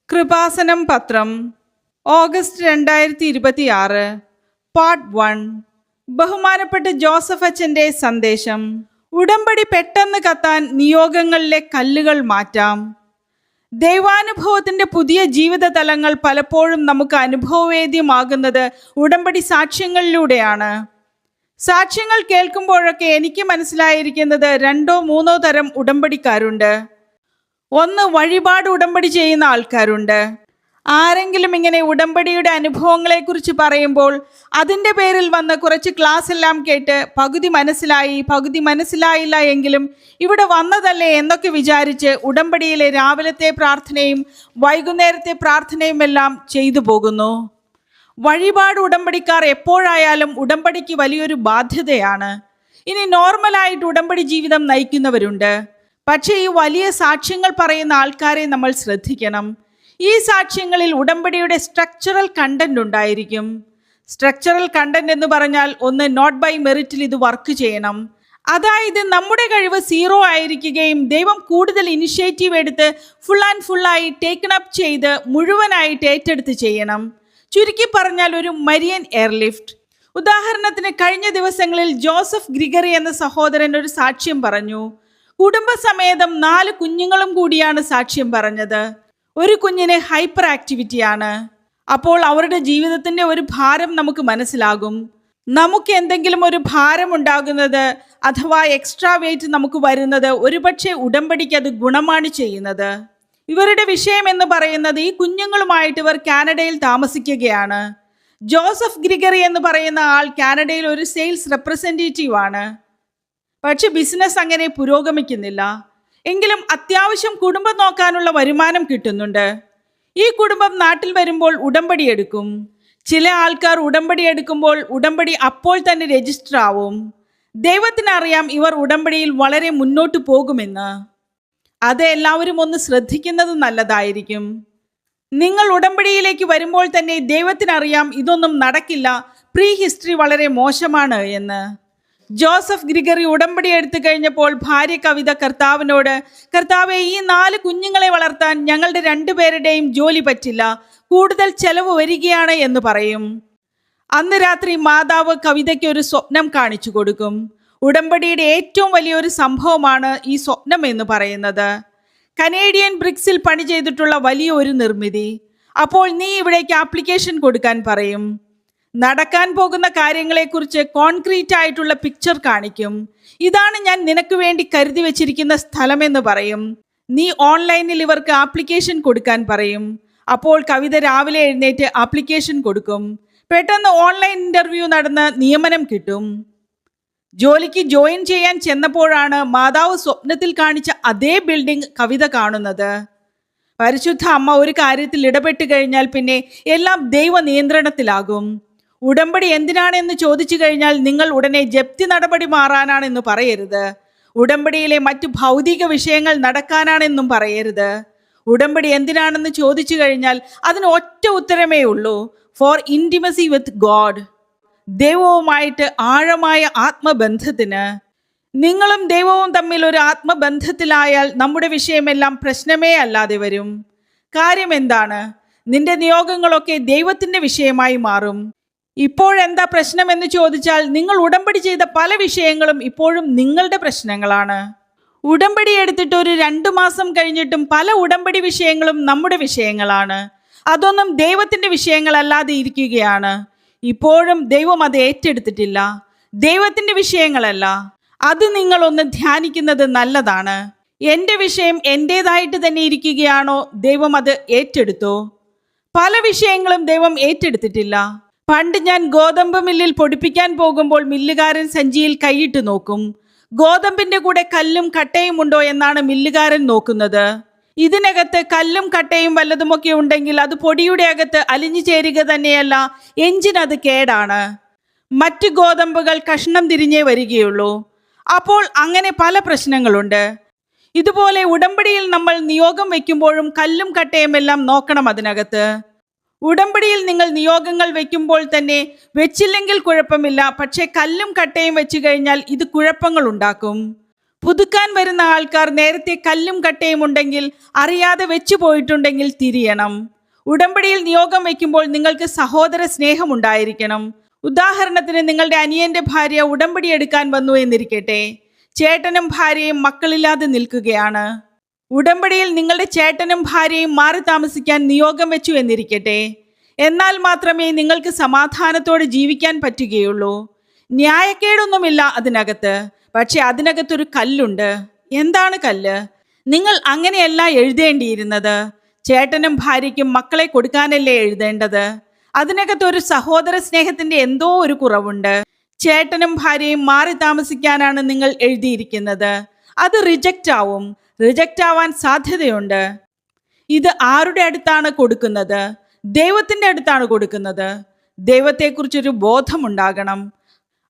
കൃപാസനം പത്രം August 2026 part 1. ബഹുമാനപ്പെട്ട Joseph അച്ഛൻ്റെ സന്ദേശം. ഉടമ്പടി പെട്ടെന്ന് കത്താൻ നിയോഗങ്ങളിലെ കല്ലുകൾ മാറ്റാം. ദൈവാനുഭവത്തിൻ്റെ പുതിയ ജീവിത തലങ്ങൾ പലപ്പോഴും നമുക്ക് അനുഭവവേദ്യമാകുന്നത് ഉടമ്പടി സാക്ഷ്യങ്ങളിലൂടെയാണ്. സാക്ഷ്യങ്ങൾ കേൾക്കുമ്പോഴൊക്കെ എനിക്ക് മനസ്സിലായിരിക്കുന്നത് 2-3 തരം ഉടമ്പടിക്കാരുണ്ട്. ഒന്ന്, വഴിപാട് ഉടമ്പടി ചെയ്യുന്ന ആൾക്കാരുണ്ട്. ആരെങ്കിലും ഇങ്ങനെ ഉടമ്പടിയുടെ അനുഭവങ്ങളെക്കുറിച്ച് പറയുമ്പോൾ അതിൻ്റെ പേരിൽ വന്ന് കുറച്ച് ക്ലാസ് എല്ലാം കേട്ട് പകുതി മനസ്സിലായി പകുതി മനസ്സിലായില്ല എങ്കിലും ഇവിടെ വന്നതല്ലേ എന്നൊക്കെ വിചാരിച്ച് ഉടമ്പടിയിലെ രാവിലത്തെ പ്രാർത്ഥനയും വൈകുന്നേരത്തെ പ്രാർത്ഥനയും എല്ലാം ചെയ്തു പോകുന്നു. വഴിപാട് ഉടമ്പടിക്കാർ എപ്പോഴായാലും ഉടമ്പടിക്ക് വലിയൊരു ബാധ്യതയാണ്. ഇനി നോർമലായിട്ട് ഉടമ്പടി ജീവിതം നയിക്കുന്നവരുണ്ട്. പക്ഷേ ഈ വലിയ സാക്ഷ്യങ്ങൾ പറയുന്ന ആൾക്കാരെ നമ്മൾ ശ്രദ്ധിക്കണം. ഈ സാക്ഷ്യങ്ങളിൽ ഉടമ്പടിയുടെ സ്ട്രക്ചറൽ കണ്ടന്റ് ഉണ്ടായിരിക്കും. സ്ട്രക്ചറൽ കണ്ടന്റ് എന്ന് പറഞ്ഞാൽ ഒന്ന്, നോട്ട് ബൈ മെറിറ്റിൽ ഇത് വർക്ക് ചെയ്യണം. അതായത് നമ്മുടെ കഴിവ് 0 ആയിരിക്കുകയും ദൈവം കൂടുതൽ ഇനിഷ്യേറ്റീവ് എടുത്ത് ഫുൾ ആൻഡ് ഫുള്ളായി ടേക്കൺ അപ്പ് ചെയ്ത് മുഴുവനായിട്ട് ഏറ്റെടുത്ത് ചെയ്യണം. ചുരുക്കി പറഞ്ഞാൽ ഒരു മരിയൻ എയർലിഫ്റ്റ്. ഉദാഹരണത്തിന് കഴിഞ്ഞ ദിവസങ്ങളിൽ ജോസഫ് ഗ്രിഗറി എന്ന സഹോദരൻ ഒരു സാക്ഷ്യം പറഞ്ഞു. കുടുംബസമേതം 4 കുഞ്ഞുങ്ങളും കൂടിയാണ് സാക്ഷ്യം പറഞ്ഞത്. ഒരു കുഞ്ഞിന് ഹൈപ്പർ ആക്ടിവിറ്റിയാണ്. അപ്പോൾ അവരുടെ ജീവിതത്തിൻ്റെ ഒരു ഭാരം നമുക്ക് മനസ്സിലാകും. നമുക്ക് എന്തെങ്കിലും ഒരു ഭാരം ഉണ്ടാകുന്നത് അഥവാ എക്സ്ട്രാ വെയിറ്റ് നമുക്ക് വരുന്നത് ഒരുപക്ഷെ ഉടമ്പടിക്ക് അത് ഗുണമാണ് ചെയ്യുന്നത്. ഇവരുടെ വിഷയം എന്ന് പറയുന്നത് ഈ കുഞ്ഞുങ്ങളുമായിട്ട് ഇവർ കാനഡയിൽ താമസിക്കുകയാണ്. ജോസഫ് ഗ്രിഗറി എന്ന് പറയുന്ന ആൾ കാനഡയിൽ ഒരു സെയിൽസ് റെപ്രസെൻറ്റേറ്റീവ് ആണ്. പക്ഷെ ബിസിനസ് അങ്ങനെ പുരോഗമിക്കുന്നില്ല. എങ്കിലും അത്യാവശ്യം കുടുംബം നോക്കാനുള്ള വരുമാനം കിട്ടുന്നുണ്ട്. ഈ കുടുംബം നാട്ടിൽ വരുമ്പോൾ ഉടമ്പടി എടുക്കും. ചില ആൾക്കാർ ഉടമ്പടി എടുക്കുമ്പോൾ ഉടമ്പടി അപ്പോൾ തന്നെ രജിസ്റ്റർ ആവും. ദൈവത്തിനറിയാം ഇവർ ഉടമ്പടിയിൽ വളരെ മുന്നോട്ട് പോകുമെന്ന്. അത് എല്ലാവരും ഒന്ന് ശ്രദ്ധിക്കുന്നത് നല്ലതായിരിക്കും. നിങ്ങൾ ഉടമ്പടിയിലേക്ക് വരുമ്പോൾ തന്നെ ദൈവത്തിനറിയാം ഇതൊന്നും നടക്കില്ല, പ്രീ ഹിസ്റ്ററി വളരെ മോശമാണ് എന്ന്. ജോസഫ് ഗ്രിഗറി ഉടമ്പടി എടുത്തു കഴിഞ്ഞപ്പോൾ ഭാര്യ കവിത കർത്താവിനോട്, കർത്താവെ, ഈ 4 കുഞ്ഞുങ്ങളെ വളർത്താൻ ഞങ്ങളുടെ 2 പേരുടെയും ജോലി പറ്റില്ല, കൂടുതൽ ചെലവ് വരികയാണ് എന്ന് പറയും. അന്ന് രാത്രി മാതാവ് കവിതയ്ക്ക് ഒരു സ്വപ്നം കാണിച്ചു കൊടുക്കും. ഉടമ്പടിയുടെ ഏറ്റവും വലിയൊരു സംഭവമാണ് ഈ സ്വപ്നം എന്ന് പറയുന്നത്. കനേഡിയൻ ബ്രിക്സിൽ പണി ചെയ്തിട്ടുള്ള വലിയ ഒരു നിർമ്മിതി. അപ്പോൾ നീ ഇവിടേക്ക് ആപ്ലിക്കേഷൻ കൊടുക്കാൻ പറയും. നടക്കാൻ പോകുന്ന കാര്യങ്ങളെക്കുറിച്ച് കോൺക്രീറ്റ് ആയിട്ടുള്ള പിക്ചർ കാണിക്കും. ഇതാണ് ഞാൻ നിനക്ക് വേണ്ടി കരുതി വെച്ചിരിക്കുന്ന സ്ഥലമെന്ന് പറയും. നീ ഓൺലൈനിൽ ഇവർക്ക് ആപ്ലിക്കേഷൻ കൊടുക്കാൻ പറയും. അപ്പോൾ കവിത രാവിലെ എഴുന്നേറ്റ് ആപ്ലിക്കേഷൻ കൊടുക്കും. പെട്ടെന്ന് ഓൺലൈൻ ഇൻ്റർവ്യൂ നടന്ന് നിയമനം കിട്ടും. ജോലിക്ക് ജോയിൻ ചെയ്യാൻ ചെന്നപ്പോഴാണ് മാതാവ് സ്വപ്നത്തിൽ കാണിച്ച അതേ ബിൽഡിംഗ് കവിത കാണുന്നത്. പരിശുദ്ധ അമ്മ ഒരു കാര്യത്തിൽ ഇടപെട്ട് കഴിഞ്ഞാൽ പിന്നെ എല്ലാം ദൈവ നിയന്ത്രണത്തിലാകും. ഉടമ്പടി എന്തിനാണെന്ന് ചോദിച്ചു കഴിഞ്ഞാൽ നിങ്ങൾ ഉടനെ ജപ്തി നടപടി മാറാനാണെന്ന് പറയരുത്. ഉടമ്പടിയിലെ മറ്റു ഭൗതിക വിഷയങ്ങൾ നടക്കാനാണെന്നും പറയരുത്. ഉടമ്പടി എന്തിനാണെന്ന് ചോദിച്ചു കഴിഞ്ഞാൽ അതിന് ഒറ്റ ഉത്തരമേ ഉള്ളൂ, ഫോർ ഇൻറ്റിമസി വിത്ത് ഗോഡ്. ദൈവവുമായിട്ട് ആഴമായ ആത്മബന്ധത്തിന്. നിങ്ങളും ദൈവവും തമ്മിൽ ഒരു ആത്മബന്ധത്തിലായാൽ നമ്മുടെ വിഷയമെല്ലാം പ്രശ്നമേ അല്ലാതെ വരും. കാര്യം എന്താണ്? നിന്റെ നിയോഗങ്ങളൊക്കെ ദൈവത്തിൻ്റെ വിഷയമായി മാറും. ഇപ്പോഴെന്താ പ്രശ്നമെന്ന് ചോദിച്ചാൽ നിങ്ങൾ ഉടമ്പടി ചെയ്ത പല വിഷയങ്ങളും ഇപ്പോഴും നിങ്ങളുടെ പ്രശ്നങ്ങളാണ്. ഉടമ്പടി എടുത്തിട്ട് ഒരു 2 മാസം കഴിഞ്ഞിട്ടും പല ഉടമ്പടി വിഷയങ്ങളും നമ്മുടെ വിഷയങ്ങളാണ്. അതൊന്നും ദൈവത്തിൻ്റെ വിഷയങ്ങളല്ലാതെ ഇരിക്കുകയാണ്. ഇപ്പോഴും ദൈവം അത് ഏറ്റെടുത്തിട്ടില്ല. ദൈവത്തിൻ്റെ വിഷയങ്ങളല്ല. അത് നിങ്ങളൊന്ന് ധ്യാനിക്കുന്നത് നല്ലതാണ്. എൻ്റെ വിഷയം എൻ്റേതായിട്ട് തന്നെ ഇരിക്കുകയാണോ? ദൈവം അത് ഏറ്റെടുത്തോ? പല വിഷയങ്ങളും ദൈവം ഏറ്റെടുത്തിട്ടില്ല. പണ്ട് ഞാൻ ഗോതമ്പ് മില്ലിൽ പൊടിപ്പിക്കാൻ പോകുമ്പോൾ മില്ലുകാരൻ സഞ്ചിയിൽ കൈയിട്ട് നോക്കും. ഗോതമ്പിൻ്റെ കൂടെ കല്ലും കട്ടയും ഉണ്ടോ എന്നാണ് മില്ലുകാരൻ നോക്കുന്നത്. ഇതിനകത്ത് കല്ലും കട്ടയും വല്ലതുമൊക്കെ ഉണ്ടെങ്കിൽ അത് പൊടിയുടെ അകത്ത് അലിഞ്ഞു ചേരുക തന്നെയല്ല, എഞ്ചിൻ അത് കേടാണ്. മറ്റ് ഗോതമ്പുകൾ കഷ്ണം തിരിഞ്ഞേ വരികയുള്ളൂ. അപ്പോൾ അങ്ങനെ പല പ്രശ്നങ്ങളുണ്ട്. ഇതുപോലെ ഉടമ്പടിയിൽ നമ്മൾ നിയോഗം വയ്ക്കുമ്പോഴും കല്ലും കട്ടയും എല്ലാം നോക്കണം അതിനകത്ത്. ഉടമ്പടിയിൽ നിങ്ങൾ നിയോഗങ്ങൾ വെക്കുമ്പോൾ തന്നെ വെച്ചില്ലെങ്കിൽ കുഴപ്പമില്ല, പക്ഷേ കല്ലും കട്ടയും വെച്ച് കഴിഞ്ഞാൽ ഇത് കുഴപ്പങ്ങൾ ഉണ്ടാക്കും. പുതുക്കാൻ വരുന്ന ആൾക്കാർ നേരത്തെ കല്ലും കട്ടയും ഉണ്ടെങ്കിൽ അറിയാതെ വെച്ചു പോയിട്ടുണ്ടെങ്കിൽ തിരിയണം. ഉടമ്പടിയിൽ നിയോഗം വയ്ക്കുമ്പോൾ നിങ്ങൾക്ക് സഹോദര സ്നേഹം ഉണ്ടായിരിക്കണം. ഉദാഹരണത്തിന് നിങ്ങളുടെ അനിയന്റെ ഭാര്യ ഉടമ്പടി എടുക്കാൻ വന്നു എന്നിരിക്കട്ടെ. ചേട്ടനും ഭാര്യയും മക്കളില്ലാതെ നിൽക്കുകയാണ്. ഉടമ്പടിയിൽ നിങ്ങളുടെ ചേട്ടനും ഭാര്യയും മാറി താമസിക്കാൻ നിയോഗം വെച്ചു എന്നിരിക്കട്ടെ. എന്നാൽ മാത്രമേ നിങ്ങൾക്ക് സമാധാനത്തോടെ ജീവിക്കാൻ പറ്റുകയുള്ളൂ. ന്യായക്കേടൊന്നുമില്ല അതിനകത്ത്. പക്ഷെ അതിനകത്തൊരു കല്ലുണ്ട്. എന്താണ് കല്ല്? നിങ്ങൾ അങ്ങനെയല്ല എഴുതേണ്ടിയിരുന്നത്. ചേട്ടനും ഭാര്യയ്ക്കും മക്കളെ കൊടുക്കാനല്ലേ എഴുതേണ്ടത്. അതിനകത്തൊരു സഹോദര സ്നേഹത്തിന്റെ എന്തോ ഒരു കുറവുണ്ട്. ചേട്ടനും ഭാര്യയും മാറി താമസിക്കാനാണ് നിങ്ങൾ എഴുതിയിരിക്കുന്നത്. അത് റിജക്റ്റ് ആവും. റിജക്റ്റ് ആവാൻ സാധ്യതയുണ്ട്. ഇത് ആരുടെ അടുത്താണ് കൊടുക്കുന്നത്? ദൈവത്തിന്റെ അടുത്താണ് കൊടുക്കുന്നത്. ദൈവത്തെക്കുറിച്ചൊരു ബോധമുണ്ടാകണം.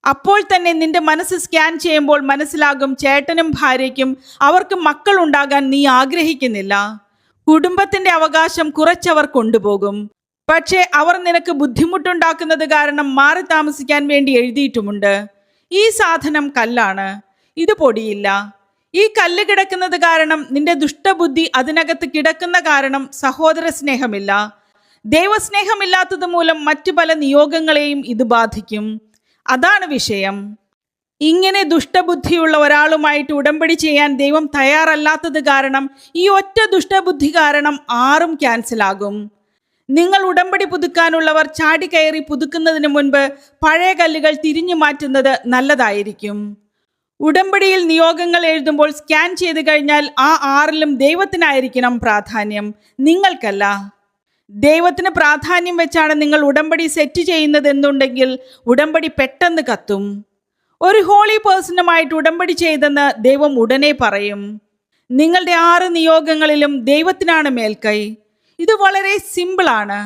അപ്പോൾ തന്നെ നിന്റെ മനസ്സ് സ്കാൻ ചെയ്യുമ്പോൾ മനസ്സിലാകും, ചേട്ടനും ഭാര്യയ്ക്കും അവർക്ക് മക്കൾ ഉണ്ടാകാൻ നീ ആഗ്രഹിക്കുന്നില്ല. കുടുംബത്തിന്റെ അവകാശം കുറച്ചവർ കൊണ്ടുപോകും. പക്ഷേ അവർ നിനക്ക് ബുദ്ധിമുട്ടുണ്ടാക്കുന്നത് കാരണം മാറി താമസിക്കാൻ വേണ്ടി എഴുതിയിട്ടുമുണ്ട്. ഈ സാധനം കല്ലാണ്. ഇത് പൊടിയില്ല. ഈ കല്ല് കിടക്കുന്നത് കാരണം, നിന്റെ ദുഷ്ടബുദ്ധി അതിനകത്ത് കിടക്കുന്ന കാരണം സഹോദര സ്നേഹമില്ല. ദൈവസ്നേഹമില്ലാത്തത് മൂലം മറ്റു പല നിയോഗങ്ങളെയും ഇത് ബാധിക്കും. അതാണ് വിഷയം. ഇങ്ങനെ ദുഷ്ടബുദ്ധിയുള്ള ഒരാളുമായിട്ട് ഉടമ്പടി ചെയ്യാൻ ദൈവം തയ്യാറല്ലാത്തത് കാരണം, ഈ ഒറ്റ ദുഷ്ടബുദ്ധി കാരണം 6ഉം ക്യാൻസലാകും. നിങ്ങൾ ഉടമ്പടി പുതുക്കാനുള്ളവർ ചാടിക്കയറി പുതുക്കുന്നതിന് മുൻപ് പഴയ കല്ലുകൾ തിരിഞ്ഞു മാറ്റുന്നത് നല്ലതായിരിക്കും. ഉടമ്പടിയിൽ നിയോഗങ്ങൾ എഴുതുമ്പോൾ സ്കാൻ ചെയ്ത് കഴിഞ്ഞാൽ ആ 6ലും ദൈവത്തിനായിരിക്കണം പ്രാധാന്യം, നിങ്ങൾക്കല്ല. ദൈവത്തിന് പ്രാധാന്യം വെച്ചാണ് നിങ്ങൾ ഉടമ്പടി സെറ്റ് ചെയ്യുന്നതെന്നുണ്ടെങ്കിൽ ഉടമ്പടി പെട്ടെന്ന് കത്തും. ഒരു ഹോളി പേഴ്സണുമായിട്ട് ഉടമ്പടി ചെയ്തെന്ന് ദൈവം ഉടനെ പറയും. നിങ്ങളുടെ 6 നിയോഗങ്ങളിലും ദൈവത്തിനാണ് മേൽക്കൈ. ഇത് വളരെ സിമ്പിളാണ്.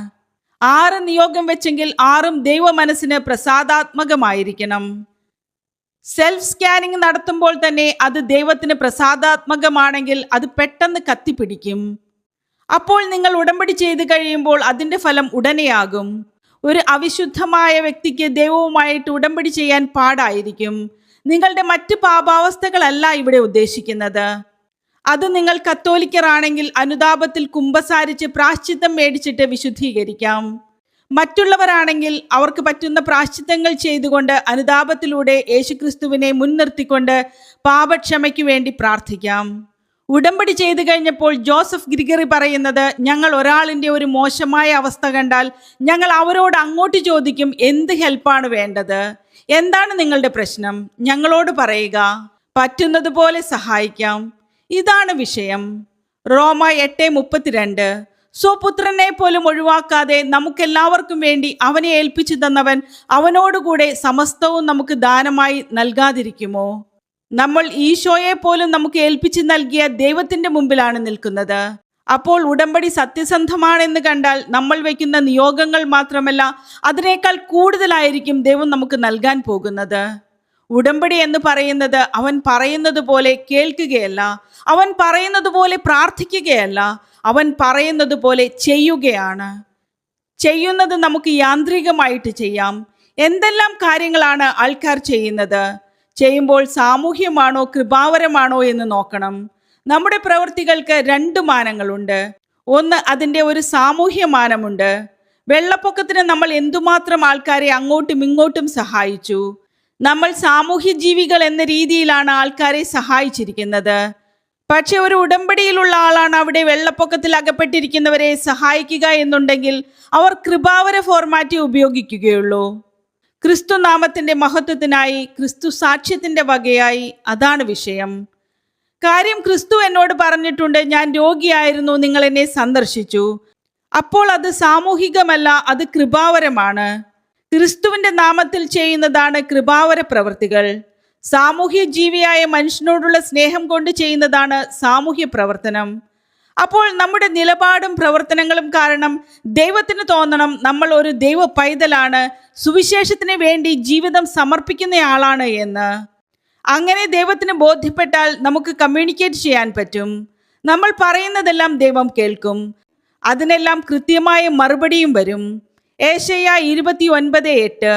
6 നിയോഗം വെച്ചെങ്കിൽ 6ഉം ദൈവ മനസ്സിന് പ്രസാദാത്മകമായിരിക്കണം. സെൽഫ് സ്കാനിങ് നടത്തുമ്പോൾ തന്നെ അത് ദൈവത്തിന് പ്രസാദാത്മകമാണെങ്കിൽ അത് പെട്ടെന്ന് കത്തിപ്പിടിക്കും. അപ്പോൾ നിങ്ങൾ ഉടമ്പടി ചെയ്ത് കഴിയുമ്പോൾ അതിൻ്റെ ഫലം ഉടനെയാകും. ഒരു അവിശുദ്ധമായ വ്യക്തിക്ക് ദൈവവുമായിട്ട് ഉടമ്പടി ചെയ്യാൻ പാടായിരിക്കും. നിങ്ങളുടെ മറ്റ് പാപാവസ്ഥകളല്ല ഇവിടെ ഉദ്ദേശിക്കുന്നത്. അത് നിങ്ങൾ കത്തോലിക്കറാണെങ്കിൽ അനുതാപത്തിൽ കുമ്പസാരിച്ച് പ്രാശ്ചിത്തം മേടിച്ചിട്ട് വിശുദ്ധീകരിക്കാം. മറ്റുള്ളവരാണെങ്കിൽ അവർക്ക് പറ്റുന്ന പ്രാശ്ചിത്തങ്ങൾ ചെയ്തുകൊണ്ട് അനുതാപത്തിലൂടെ യേശുക്രിസ്തുവിനെ മുൻനിർത്തിക്കൊണ്ട് പാപക്ഷമയ്ക്ക് വേണ്ടി പ്രാർത്ഥിക്കാം. ഉടമ്പടി ചെയ്തു കഴിഞ്ഞപ്പോൾ ജോസഫ് ഗ്രിഗറി പറയുന്നത്, ഞങ്ങൾ ഒരാളിൻ്റെ ഒരു മോശമായ അവസ്ഥ കണ്ടാൽ ഞങ്ങൾ അവരോട് അങ്ങോട്ട് ചോദിക്കും, എന്ത് ഹെൽപ്പാണ് വേണ്ടത്, എന്താണ് നിങ്ങളുടെ പ്രശ്നം, ഞങ്ങളോട് പറയുക, പറ്റുന്നത് പോലെ സഹായിക്കാം. ഇതാണ് വിഷയം. റോമ 8:32. സ്വപുത്രനെ പോലും ഒഴിവാക്കാതെ നമുക്കെല്ലാവർക്കും വേണ്ടി അവനെ ഏൽപ്പിച്ചു തന്നവൻ അവനോടുകൂടെ സമസ്തവും നമുക്ക് ദാനമായി നൽകാതിരിക്കുമോ? നമ്മൾ ഈശോയെ പോലും നമുക്ക് ഏൽപ്പിച്ചു നൽകിയ ദൈവത്തിന്റെ മുമ്പിലാണ് നിൽക്കുന്നത്. അപ്പോൾ ഉടമ്പടി സത്യസന്ധമാണെന്ന് കണ്ടാൽ നമ്മൾ വയ്ക്കുന്ന നിയോഗങ്ങൾ മാത്രമല്ല, അതിനേക്കാൾ കൂടുതലായിരിക്കും ദൈവം നമുക്ക് നൽകാൻ പോകുന്നത്. ഉടമ്പടി എന്ന് പറയുന്നത് അവൻ പറയുന്നത് പോലെ കേൾക്കുകയല്ല, അവൻ പറയുന്നത് പോലെ പ്രാർത്ഥിക്കുകയല്ല, അവൻ പറയുന്നത് പോലെ ചെയ്യുകയാണ്. ചെയ്യുന്നത് നമുക്ക് യാന്ത്രികമായിട്ട് ചെയ്യാം. എന്തെല്ലാം കാര്യങ്ങളാണ് ആൾക്കാർ ചെയ്യുന്നത്? ചെയ്യുമ്പോൾ സാമൂഹ്യമാണോ കൃപാവരമാണോ എന്ന് നോക്കണം. നമ്മുടെ പ്രവൃത്തികൾക്ക് 2 മാനങ്ങളുണ്ട്. ഒന്ന്, അതിൻ്റെ ഒരു സാമൂഹ്യ മാനമുണ്ട്. വെള്ളപ്പൊക്കത്തിന് നമ്മൾ എന്തുമാത്രം ആൾക്കാരെ അങ്ങോട്ടും ഇങ്ങോട്ടും സഹായിച്ചു. നമ്മൾ സാമൂഹ്യ ജീവികൾ എന്ന രീതിയിലാണ് ആൾക്കാരെ സഹായിച്ചിരിക്കുന്നത്. പക്ഷെ ഒരു ഉടമ്പടിയിലുള്ള ആളാണ് അവിടെ വെള്ളപ്പൊക്കത്തിൽ അകപ്പെട്ടിരിക്കുന്നവരെ സഹായിക്കുക എന്നുണ്ടെങ്കിൽ അവർ കൃപാവര ഫോർമാറ്റ് ഉപയോഗിക്കുകയുള്ളൂ. ക്രിസ്തു നാമത്തിന്റെ മഹത്വത്തിനായി, ക്രിസ്തു സാക്ഷ്യത്തിന്റെ വകയായി. അതാണ് വിഷയം. കാര്യം, ക്രിസ്തു എന്നോട് പറഞ്ഞിട്ടുണ്ട്, ഞാൻ രോഗിയായിരുന്നു, നിങ്ങൾ എന്നെ സന്ദർശിച്ചു. അപ്പോൾ അത് സാമൂഹികമല്ല, അത് കൃപാവരമാണ്. ക്രിസ്തുവിന്റെ നാമത്തിൽ ചെയ്യുന്നതാണ് കൃപാവര പ്രവൃത്തികൾ. സാമൂഹ്യ ജീവിയായ മനുഷ്യനോടുള്ള സ്നേഹം കൊണ്ട് ചെയ്യുന്നതാണ് സാമൂഹ്യ പ്രവർത്തനം. അപ്പോൾ നമ്മുടെ നിലപാടും പ്രവർത്തനങ്ങളും കാരണം ദൈവത്തിന് തോന്നണം നമ്മൾ ഒരു ദൈവ പൈതലാണ്, സുവിശേഷത്തിന് വേണ്ടി ജീവിതം സമർപ്പിക്കുന്നയാളാണ് എന്ന്. അങ്ങനെ ദൈവത്തിന് ബോധ്യപ്പെട്ടാൽ നമുക്ക് കമ്മ്യൂണിക്കേറ്റ് ചെയ്യാൻ പറ്റും. നമ്മൾ പറയുന്നതെല്ലാം ദൈവം കേൾക്കും. അതിനെല്ലാം കൃത്യമായ മറുപടിയും വരും. ഏശയ്യ 29:8.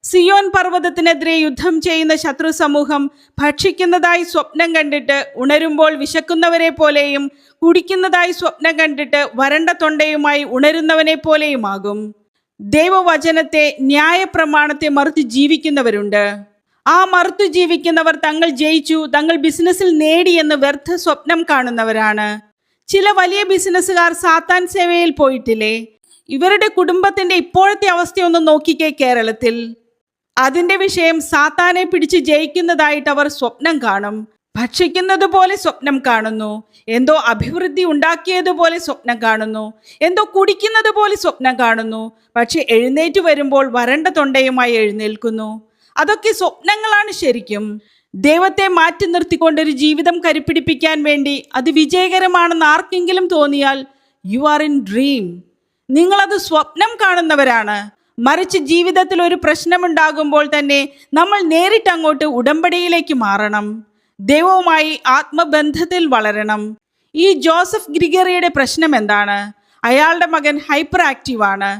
സിയോൻ പർവ്വതത്തിനെതിരെ യുദ്ധം ചെയ്യുന്ന ശത്രു സമൂഹം ഭക്ഷിക്കുന്നതായി സ്വപ്നം കണ്ടിട്ട് ഉണരുമ്പോൾ വിശക്കുന്നവരെ പോലെയും കുടിക്കുന്നതായി സ്വപ്നം കണ്ടിട്ട് വരണ്ട തൊണ്ടയുമായി ഉണരുന്നവനെ പോലെയുമാകും. ദൈവവചനത്തെ, ന്യായപ്രമാണത്തെ മറുത്ത് ജീവിക്കുന്നവരുണ്ട്. ആ മറുത്തു ജീവിക്കുന്നവർ തങ്ങൾ ജയിച്ചു, തങ്ങൾ ബിസിനസ്സിൽ നേടി എന്ന് വ്യർത്ഥ സ്വപ്നം കാണുന്നവരാണ്. ചില വലിയ ബിസിനസ്സുകാർ സാത്താൻ സേവയിൽ പോയിട്ടില്ലേ? ഇവരുടെ കുടുംബത്തിന്റെ ഇപ്പോഴത്തെ അവസ്ഥയൊന്ന് നോക്കിക്കേ. കേരളത്തിൽ അതിന്റെ വിഷയം സാത്താനെ പിടിച്ച് ജയിക്കുന്നതായിട്ട് അവർ സ്വപ്നം കാണും. ഭക്ഷിക്കുന്നത് പോലെ സ്വപ്നം കാണുന്നു, എന്തോ അഭിവൃദ്ധി ഉണ്ടാക്കിയതുപോലെ സ്വപ്നം കാണുന്നു, എന്തോ കുടിക്കുന്നത് പോലെ സ്വപ്നം കാണുന്നു. പക്ഷെ എഴുന്നേറ്റ് വരുമ്പോൾ വരണ്ട തൊണ്ടയുമായി എഴുന്നേൽക്കുന്നു. അതൊക്കെ സ്വപ്നങ്ങളാണ് ശരിക്കും. ദൈവത്തെ മാറ്റി നിർത്തിക്കൊണ്ടൊരു ജീവിതം കരുപ്പിടിപ്പിക്കാൻ വേണ്ടി അത് വിജയകരമാണെന്ന് ആർക്കെങ്കിലും തോന്നിയാൽ യു ആർ ഇൻ ഡ്രീം. നിങ്ങളത് സ്വപ്നം കാണുന്നവരാണ്. മറിച്ച് ജീവിതത്തിൽ ഒരു പ്രശ്നമുണ്ടാകുമ്പോൾ തന്നെ നമ്മൾ നേരിട്ട് അങ്ങോട്ട് ഉടമ്പടിയിലേക്ക് മാറണം. ദൈവവുമായി ആത്മബന്ധത്തിൽ വളരണം. ഈ ജോസഫ് ഗ്രിഗറിയുടെ പ്രശ്നം എന്താണ്? അയാളുടെ മകൻ ഹൈപ്പർ ആക്റ്റീവാണ്.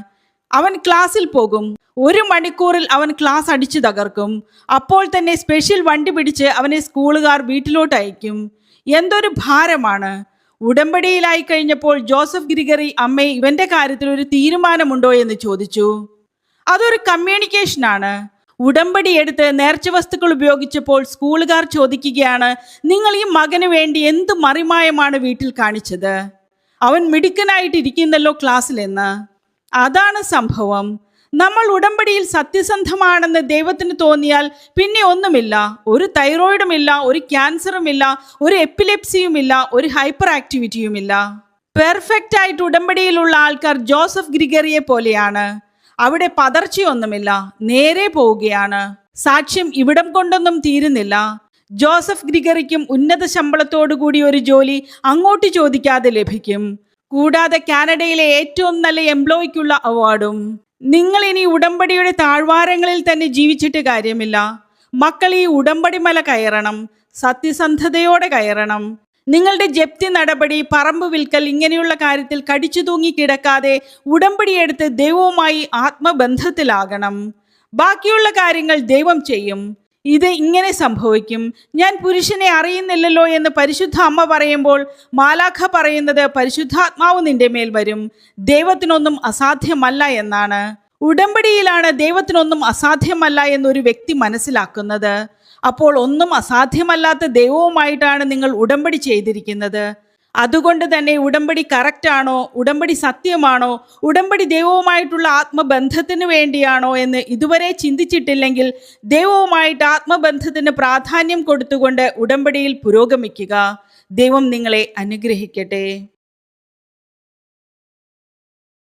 അവൻ ക്ലാസ്സിൽ പോകും. 1 മണിക്കൂറിൽ അവൻ ക്ലാസ് അടിച്ചു തകർക്കും. അപ്പോൾ തന്നെ സ്പെഷ്യൽ വണ്ടി പിടിച്ച് അവനെ സ്കൂളുകാർ വീട്ടിലോട്ട് അയക്കും. എന്തൊരു ഭാരമാണ്. ഉടമ്പടിയിലായി കഴിഞ്ഞപ്പോൾ ജോസഫ് ഗ്രിഗറി അമ്മേ, ഇവന്റെ കാര്യത്തിൽ ഒരു തീരുമാനമുണ്ടോ എന്ന് ചോദിച്ചു. അതൊരു കമ്മ്യൂണിക്കേഷനാണ്. ഉടമ്പടി എടുത്ത് നേർച്ച വസ്തുക്കൾ ഉപയോഗിച്ചപ്പോൾ സ്കൂളുകാർ ചോദിക്കുകയാണ്, നിങ്ങൾ ഈ മകന് വേണ്ടി എന്ത് മറിമായമാണ് വീട്ടിൽ കാണിച്ചത്? അവൻ മിടുക്കനായിട്ടിരിക്കുന്നല്ലോ ക്ലാസ്സിലെന്ന്. അതാണ് സംഭവം. നമ്മൾ ഉടമ്പടിയിൽ സത്യസന്ധമാണെന്ന് ദൈവത്തിന് തോന്നിയാൽ പിന്നെ ഒന്നുമില്ല. ഒരു തൈറോയിഡുമില്ല, ഒരു ക്യാൻസറുമില്ല, ഒരു എപ്പിലെപ്സിയുമില്ല, ഒരു ഹൈപ്പർ ആക്ടിവിറ്റിയുമില്ല. പെർഫെക്റ്റ് ആയിട്ട് ഉടമ്പടിയിലുള്ള ആൾക്കാർ ജോസഫ് ഗ്രിഗറിയെ പോലെയാണ്. അവിടെ പതർച്ചയൊന്നുമില്ല, നേരെ പോവുകയാണ്. സാക്ഷ്യം ഇവിടം കൊണ്ടൊന്നും തീരുന്നില്ല. ജോസഫ് ഗ്രിഗറിക്കും ഉന്നത ശമ്പളത്തോടു കൂടി ഒരു ജോലി അങ്ങോട്ട് ചോദിക്കാതെ ലഭിക്കും. കൂടാതെ കാനഡയിലെ ഏറ്റവും നല്ല എംപ്ലോയിക്കുള്ള അവാർഡും. നിങ്ങൾ ഇനി ഉടമ്പടിയുടെ താഴ്വാരങ്ങളിൽ തന്നെ ജീവിച്ചിട്ട് കാര്യമില്ല. മക്കൾ ഈ ഉടമ്പടി മല കയറണം, സത്യസന്ധതയോടെ കയറണം. നിങ്ങളുടെ ജപ്തി നടപടി, പറമ്പ് വിൽക്കൽ ഇങ്ങനെയുള്ള കാര്യത്തിൽ കടിച്ചു തൂങ്ങി കിടക്കാതെ ഉടമ്പടി എടുത്ത് ദൈവവുമായി ആത്മബന്ധത്തിലാകണം. ബാക്കിയുള്ള കാര്യങ്ങൾ ദൈവം ചെയ്യും. ഇത് ഇങ്ങനെ സംഭവിക്കും. ഞാൻ പുരുഷനെ അറിയുന്നില്ലല്ലോ എന്ന് പരിശുദ്ധ അമ്മ പറയുമ്പോൾ മാലാഖ പറയുന്നത് പരിശുദ്ധാത്മാവ് നിന്റെ മേൽ വരും. ദൈവത്തിനൊന്നും അസാധ്യമല്ല എന്നാണ്. ഉടമ്പടിയിലാണ് ദൈവത്തിനൊന്നും അസാധ്യമല്ല എന്നൊരു വ്യക്തി മനസ്സിലാക്കുന്നത്. അപ്പോൾ ഒന്നും അസാധ്യമല്ലാത്ത ദൈവവുമായിട്ടാണ് നിങ്ങൾ ഉടമ്പടി ചെയ്തിരിക്കുന്നത്. അതുകൊണ്ട് തന്നെ ഉടമ്പടി കറക്റ്റാണോ, ഉടമ്പടി സത്യമാണോ, ഉടമ്പടി ദൈവവുമായിട്ടുള്ള ആത്മബന്ധത്തിന് വേണ്ടിയാണോ എന്ന് ഇതുവരെ ചിന്തിച്ചിട്ടില്ലെങ്കിൽ ദൈവവുമായിട്ട് ആത്മബന്ധത്തിന് പ്രാധാന്യം കൊടുത്തുകൊണ്ട് ഉടമ്പടിയിൽ പുരോഗമിക്കുക. ദൈവം നിങ്ങളെ അനുഗ്രഹിക്കട്ടെ.